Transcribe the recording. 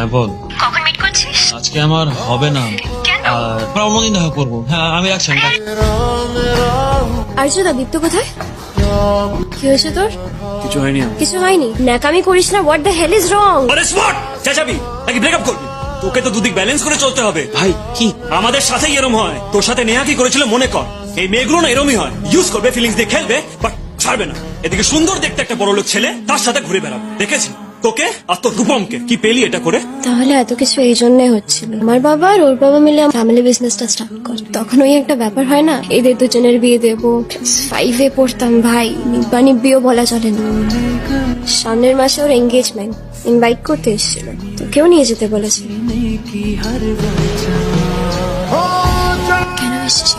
হ্যাঁ বল। কখন মিট করছিস? আজকে আমার হবে না। কেন? আর অন্যদিন দেখা করবো। হ্যাঁ আমি রাখছি। আর্যদা, দীপ্ত কোথায়? কি হয়েছে তোর? কিছু হয়নি। কিছু হয়নি? ন্যাকামি করিস না। What the hell is wrong? আরে স্মার্ট চেঁচাবি নাকি ব্রেকআপ করবি? তোকে তো দুদিক ব্যালেন্স করে চলতে হবে ভাই কি? আমাদের সাথেই এরম হয়। তোর সাথে নেহা কি করেছিল মনে কর। এই মেয়েগুলো না এরমই হয়, ইউজ করবে, ফিলিংস দিয়ে খেলবে, বাট ছাড়বে না। এদিকে সুন্দর দেখতে একটা বড় লোক ছেলে তার সাথে ঘুরে বেড়াবে। দেখেছি তোকে আর তোর রূপমকে। কি পেলি এটা করে? তাহলে এত কিছু এই জন্যই হচ্ছিল। আমার বাবা আর ওর বাবা মিলে ফ্যামিলি বিজনেসটা স্টার্ট করে। তখন ওই একটা ব্যাপার হয় না, এদের দুজনের বিয়ে দেবো। ক্লাস 5-এ পড়তাম ভাই, নিব্বা নিব্বিও বলা চলে না। সামনের মাসে ওর এঙ্গেজমেন্ট, ইনভাইট করতে এসেছিল, তোকেও নিয়ে যেতে বলেছে। কেন এসেছিস?